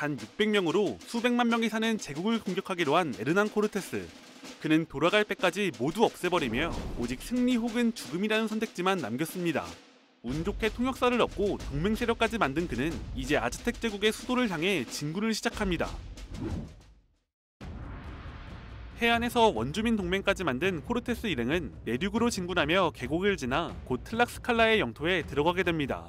단 600명으로 수백만 명이 사는 제국을 공격하기로 한 에르난 코르테스. 그는 돌아갈 때까지 모두 없애버리며 오직 승리 혹은 죽음이라는 선택지만 남겼습니다. 운 좋게 통역사를 얻고 동맹 세력까지 만든 그는 이제 아즈텍 제국의 수도를 향해 진군을 시작합니다. 해안에서 원주민 동맹까지 만든 코르테스 일행은 내륙으로 진군하며 계곡을 지나 곧 틀락스칼라의 영토에 들어가게 됩니다.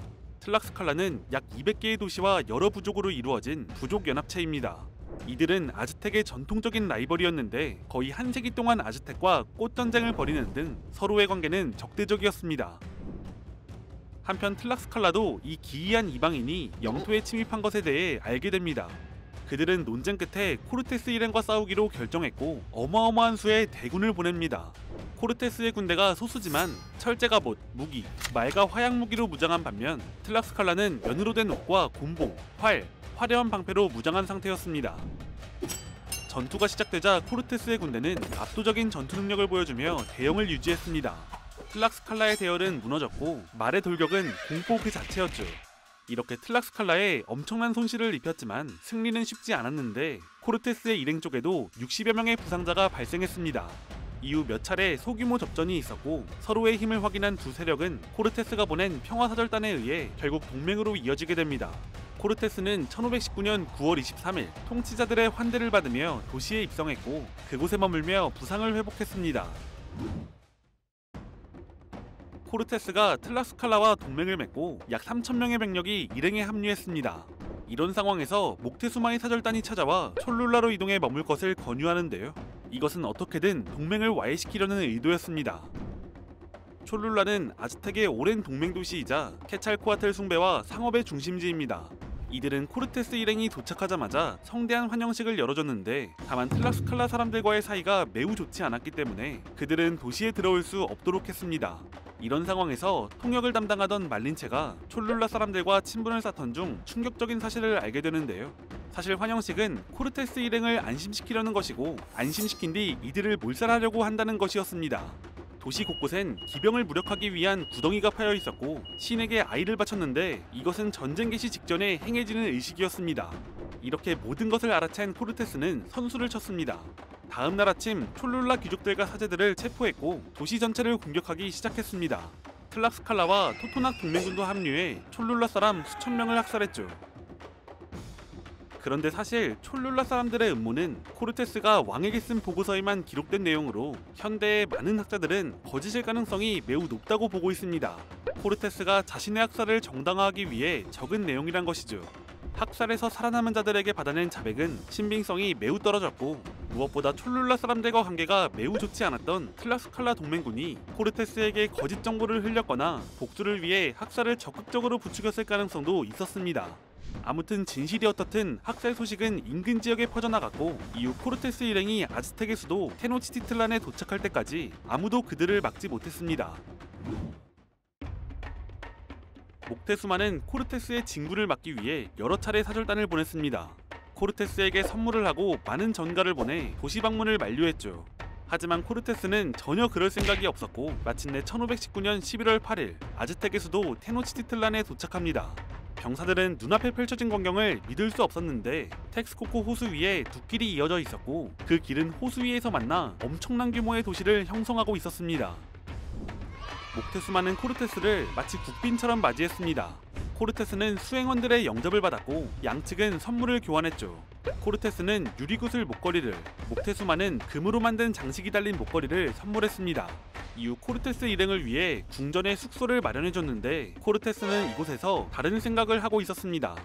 틀락스칼라는 약 200개의 도시와 여러 부족으로 이루어진 부족 연합체입니다. 이들은 아즈텍의 전통적인 라이벌이었는데 거의 한 세기 동안 아즈텍과 꽃전쟁을 벌이는 등 서로의 관계는 적대적이었습니다. 한편 틀락스칼라도 이 기이한 이방인이 영토에 침입한 것에 대해 알게 됩니다. 그들은 논쟁 끝에 코르테스 일행과 싸우기로 결정했고 어마어마한 수의 대군을 보냅니다. 코르테스의 군대가 소수지만 철제갑옷, 무기, 말과 화약 무기로 무장한 반면 틀락스칼라는 면으로 된 옷과 곤봉, 활, 화려한 방패로 무장한 상태였습니다. 전투가 시작되자 코르테스의 군대는 압도적인 전투 능력을 보여주며 대형을 유지했습니다. 틀락스칼라의 대열은 무너졌고 말의 돌격은 공포 그 자체였죠. 이렇게 틀락스칼라에 엄청난 손실을 입혔지만 승리는 쉽지 않았는데 코르테스의 일행 쪽에도 60여 명의 부상자가 발생했습니다. 이후 몇 차례 소규모 접전이 있었고 서로의 힘을 확인한 두 세력은 코르테스가 보낸 평화사절단에 의해 결국 동맹으로 이어지게 됩니다. 코르테스는 1519년 9월 23일 통치자들의 환대를 받으며 도시에 입성했고 그곳에 머물며 부상을 회복했습니다. 코르테스가 틀락스칼라와 동맹을 맺고 약 3,000명의 병력이 일행에 합류했습니다. 이런 상황에서 목테수마의 사절단이 찾아와 촐룰라로 이동해 머물 것을 권유하는데요. 이것은 어떻게든 동맹을 와해시키려는 의도였습니다. 촐룰라는 아즈텍의 오랜 동맹 도시이자 케찰코아틀 숭배와 상업의 중심지입니다. 이들은 코르테스 일행이 도착하자마자 성대한 환영식을 열어줬는데 다만 틀락스칼라 사람들과의 사이가 매우 좋지 않았기 때문에 그들은 도시에 들어올 수 없도록 했습니다. 이런 상황에서 통역을 담당하던 말린체가 촐룰라 사람들과 친분을 쌓던 중 충격적인 사실을 알게 되는데요. 사실 환영식은 코르테스 일행을 안심시키려는 것이고 안심시킨 뒤 이들을 몰살하려고 한다는 것이었습니다. 도시 곳곳엔 기병을 무력하기 위한 구덩이가 파여 있었고 신에게 아이를 바쳤는데 이것은 전쟁 개시 직전에 행해지는 의식이었습니다. 이렇게 모든 것을 알아챈 코르테스는 선수를 쳤습니다. 다음 날 아침 촐룰라 귀족들과 사제들을 체포했고 도시 전체를 공격하기 시작했습니다. 틀락스칼라와 토토낙 동맹군도 합류해 촐룰라 사람 수천 명을 학살했죠. 그런데 사실 촐룰라 사람들의 음모는 코르테스가 왕에게 쓴 보고서에만 기록된 내용으로 현대의 많은 학자들은 거짓일 가능성이 매우 높다고 보고 있습니다. 코르테스가 자신의 학살을 정당화하기 위해 적은 내용이란 것이죠. 학살에서 살아남은 자들에게 받아낸 자백은 신빙성이 매우 떨어졌고 무엇보다 촐룰라 사람들과 관계가 매우 좋지 않았던 틀락스칼라 동맹군이 코르테스에게 거짓 정보를 흘렸거나 복수를 위해 학살을 적극적으로 부추겼을 가능성도 있었습니다. 아무튼 진실이 어떻든 학살 소식은 인근 지역에 퍼져나갔고 이후 코르테스 일행이 아즈텍의 수도 테노치티틀란에 도착할 때까지 아무도 그들을 막지 못했습니다. 목테수마는 코르테스의 진군을 막기 위해 여러 차례 사절단을 보냈습니다. 코르테스에게 선물을 하고 많은 전가를 보내 도시 방문을 만료했죠. 하지만 코르테스는 전혀 그럴 생각이 없었고 마침내 1519년 11월 8일 아즈텍의 수도 테노치티틀란에 도착합니다. 병사들은 눈앞에 펼쳐진 광경을 믿을 수 없었는데 텍스코코 호수 위에 두 길이 이어져 있었고 그 길은 호수 위에서 만나 엄청난 규모의 도시를 형성하고 있었습니다. 목테수마는 코르테스를 마치 국빈처럼 맞이했습니다. 코르테스는 수행원들의 영접을 받았고 양측은 선물을 교환했죠. 코르테스는 유리구슬 목걸이를, 목테수마는 금으로 만든 장식이 달린 목걸이를 선물했습니다. 이후 코르테스 일행을 위해 궁전에 숙소를 마련해줬는데 코르테스는 이곳에서 다른 생각을 하고 있었습니다.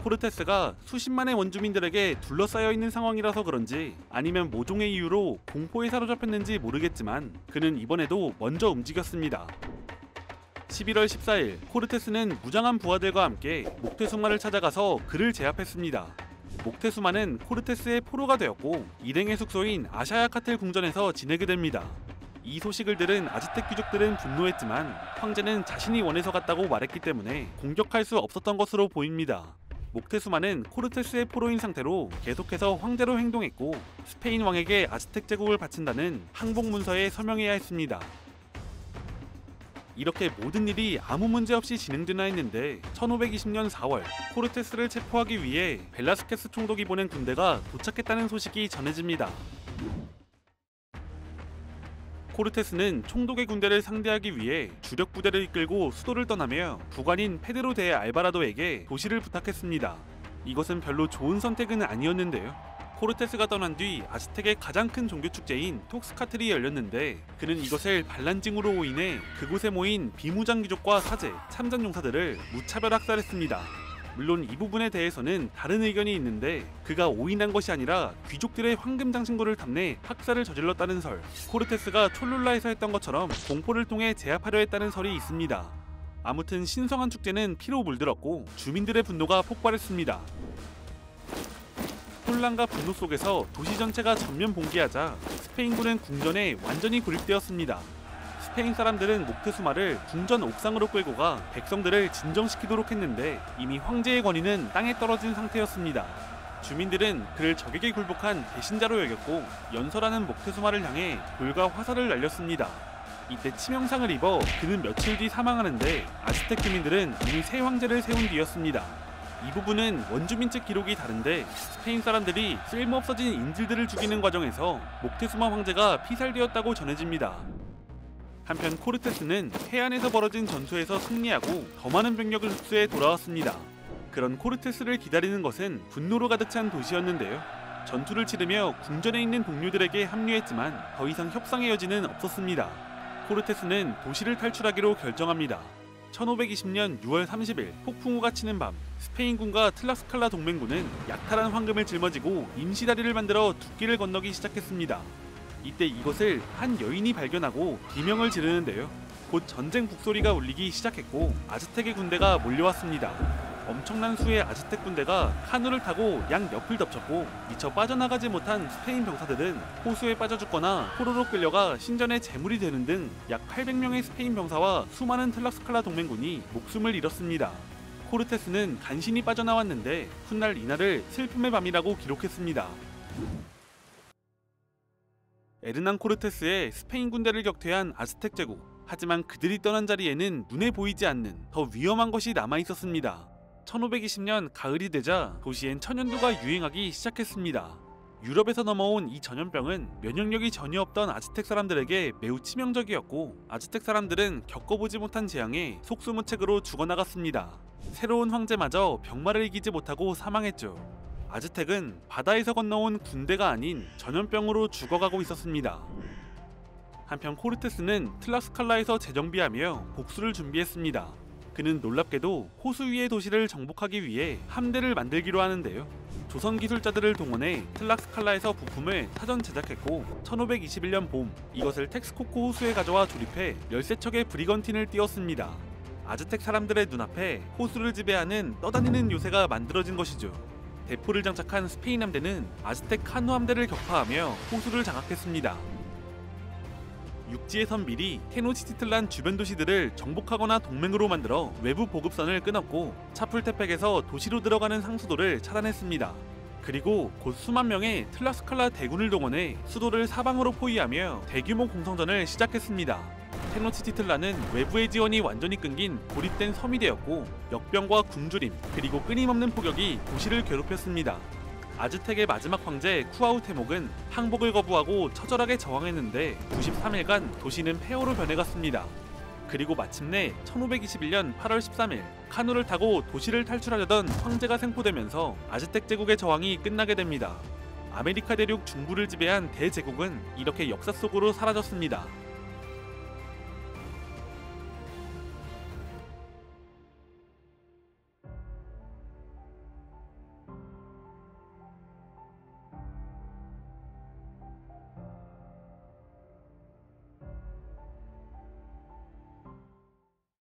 코르테스가 수십만의 원주민들에게 둘러싸여 있는 상황이라서 그런지 아니면 모종의 이유로 공포에 사로잡혔는지 모르겠지만 그는 이번에도 먼저 움직였습니다. 11월 14일 코르테스는 무장한 부하들과 함께 목테수마를 찾아가서 그를 제압했습니다. 목테수마는 코르테스의 포로가 되었고 일행의 숙소인 아샤야카텔 궁전에서 지내게 됩니다. 이 소식을 들은 아즈텍 귀족들은 분노했지만 황제는 자신이 원해서 갔다고 말했기 때문에 공격할 수 없었던 것으로 보입니다. 목테수마는 코르테스의 포로인 상태로 계속해서 황제로 행동했고 스페인 왕에게 아즈텍 제국을 바친다는 항복 문서에 서명해야 했습니다. 이렇게 모든 일이 아무 문제 없이 진행되나 했는데 1520년 4월 코르테스를 체포하기 위해 벨라스케스 총독이 보낸 군대가 도착했다는 소식이 전해집니다. 코르테스는 총독의 군대를 상대하기 위해 주력 부대를 이끌고 수도를 떠나며 부관인 페드로 데 알바라도에게 도시를 부탁했습니다. 이것은 별로 좋은 선택은 아니었는데요. 코르테스가 떠난 뒤 아즈텍의 가장 큰 종교 축제인 톡스카틀이 열렸는데 그는 이것을 반란징으로 인해 그곳에 모인 비무장 귀족과 사제, 참전 용사들을 무차별 학살했습니다. 물론 이 부분에 대해서는 다른 의견이 있는데 그가 오인한 것이 아니라 귀족들의 황금 장신구를 탐내 학살을 저질렀다는 설, 코르테스가 촐룰라에서 했던 것처럼 공포를 통해 제압하려 했다는 설이 있습니다. 아무튼 신성한 축제는 피로 물들었고 주민들의 분노가 폭발했습니다. 혼란과 분노 속에서 도시 전체가 전면 봉기하자 스페인군은 궁전에 완전히 고립되었습니다. 스페인 사람들은 목테수마를 궁전 옥상으로 끌고 가 백성들을 진정시키도록 했는데 이미 황제의 권위는 땅에 떨어진 상태였습니다. 주민들은 그를 적에게 굴복한 배신자로 여겼고 연설하는 목테수마를 향해 돌과 화살을 날렸습니다. 이때 치명상을 입어 그는 며칠 뒤 사망하는데 아즈텍 주민들은 이미 새 황제를 세운 뒤였습니다. 이 부분은 원주민 측 기록이 다른데 스페인 사람들이 쓸모없어진 인질들을 죽이는 과정에서 목테수마 황제가 피살되었다고 전해집니다. 한편 코르테스는 해안에서 벌어진 전투에서 승리하고 더 많은 병력을 흡수해 돌아왔습니다. 그런 코르테스를 기다리는 것은 분노로 가득 찬 도시였는데요. 전투를 치르며 궁전에 있는 동료들에게 합류했지만 더 이상 협상의 여지는 없었습니다. 코르테스는 도시를 탈출하기로 결정합니다. 1520년 6월 30일 폭풍우가 치는 밤 스페인군과 틀라스칼라 동맹군은 약탈한 황금을 짊어지고 임시다리를 만들어 두길을 건너기 시작했습니다. 이때 이것을 한 여인이 발견하고 비명을 지르는데요. 곧 전쟁 북소리가 울리기 시작했고 아즈텍의 군대가 몰려왔습니다. 엄청난 수의 아즈텍 군대가 카누를 타고 양 옆을 덮쳤고 미처 빠져나가지 못한 스페인 병사들은 호수에 빠져 죽거나 포로로 끌려가 신전의 제물이 되는 등 약 800명의 스페인 병사와 수많은 틀라스칼라 동맹군이 목숨을 잃었습니다. 코르테스는 간신히 빠져나왔는데 훗날 이날을 슬픔의 밤이라고 기록했습니다. 에르난 코르테스의 스페인 군대를 격퇴한 아즈텍 제국. 하지만 그들이 떠난 자리에는 눈에 보이지 않는 더 위험한 것이 남아있었습니다. 1520년 가을이 되자 도시엔 천연두가 유행하기 시작했습니다. 유럽에서 넘어온 이 전염병은 면역력이 전혀 없던 아즈텍 사람들에게 매우 치명적이었고 아즈텍 사람들은 겪어보지 못한 재앙에 속수무책으로 죽어나갔습니다. 새로운 황제마저 병마를 이기지 못하고 사망했죠. 아즈텍은 바다에서 건너온 군대가 아닌 전염병으로 죽어가고 있었습니다. 한편 코르테스는 틀라스칼라에서 재정비하며 복수를 준비했습니다. 그는 놀랍게도 호수 위의 도시를 정복하기 위해 함대를 만들기로 하는데요. 조선 기술자들을 동원해 틀라스칼라에서 부품을 사전 제작했고 1521년 봄 이것을 텍스코코 호수에 가져와 조립해 13척의 브리건틴을 띄웠습니다. 아즈텍 사람들의 눈앞에 호수를 지배하는 떠다니는 요새가 만들어진 것이죠. 대포를 장착한 스페인 함대는 아즈텍 카누 함대를 격파하며 호수를 장악했습니다. 육지에선 미리 테노치티틀란 주변 도시들을 정복하거나 동맹으로 만들어 외부 보급선을 끊었고 차풀테펙에서 도시로 들어가는 상수도를 차단했습니다. 그리고 곧 수만 명의 틀라스칼라 대군을 동원해 수도를 사방으로 포위하며 대규모 공성전을 시작했습니다. 테노치티틀라는 외부의 지원이 완전히 끊긴 고립된 섬이 되었고 역병과 굶주림 그리고 끊임없는 폭격이 도시를 괴롭혔습니다. 아즈텍의 마지막 황제 쿠아우테목은 항복을 거부하고 처절하게 저항했는데 93일간 도시는 폐허로 변해갔습니다. 그리고 마침내 1521년 8월 13일 카누를 타고 도시를 탈출하려던 황제가 생포되면서 아즈텍 제국의 저항이 끝나게 됩니다. 아메리카 대륙 중부를 지배한 대제국은 이렇게 역사 속으로 사라졌습니다.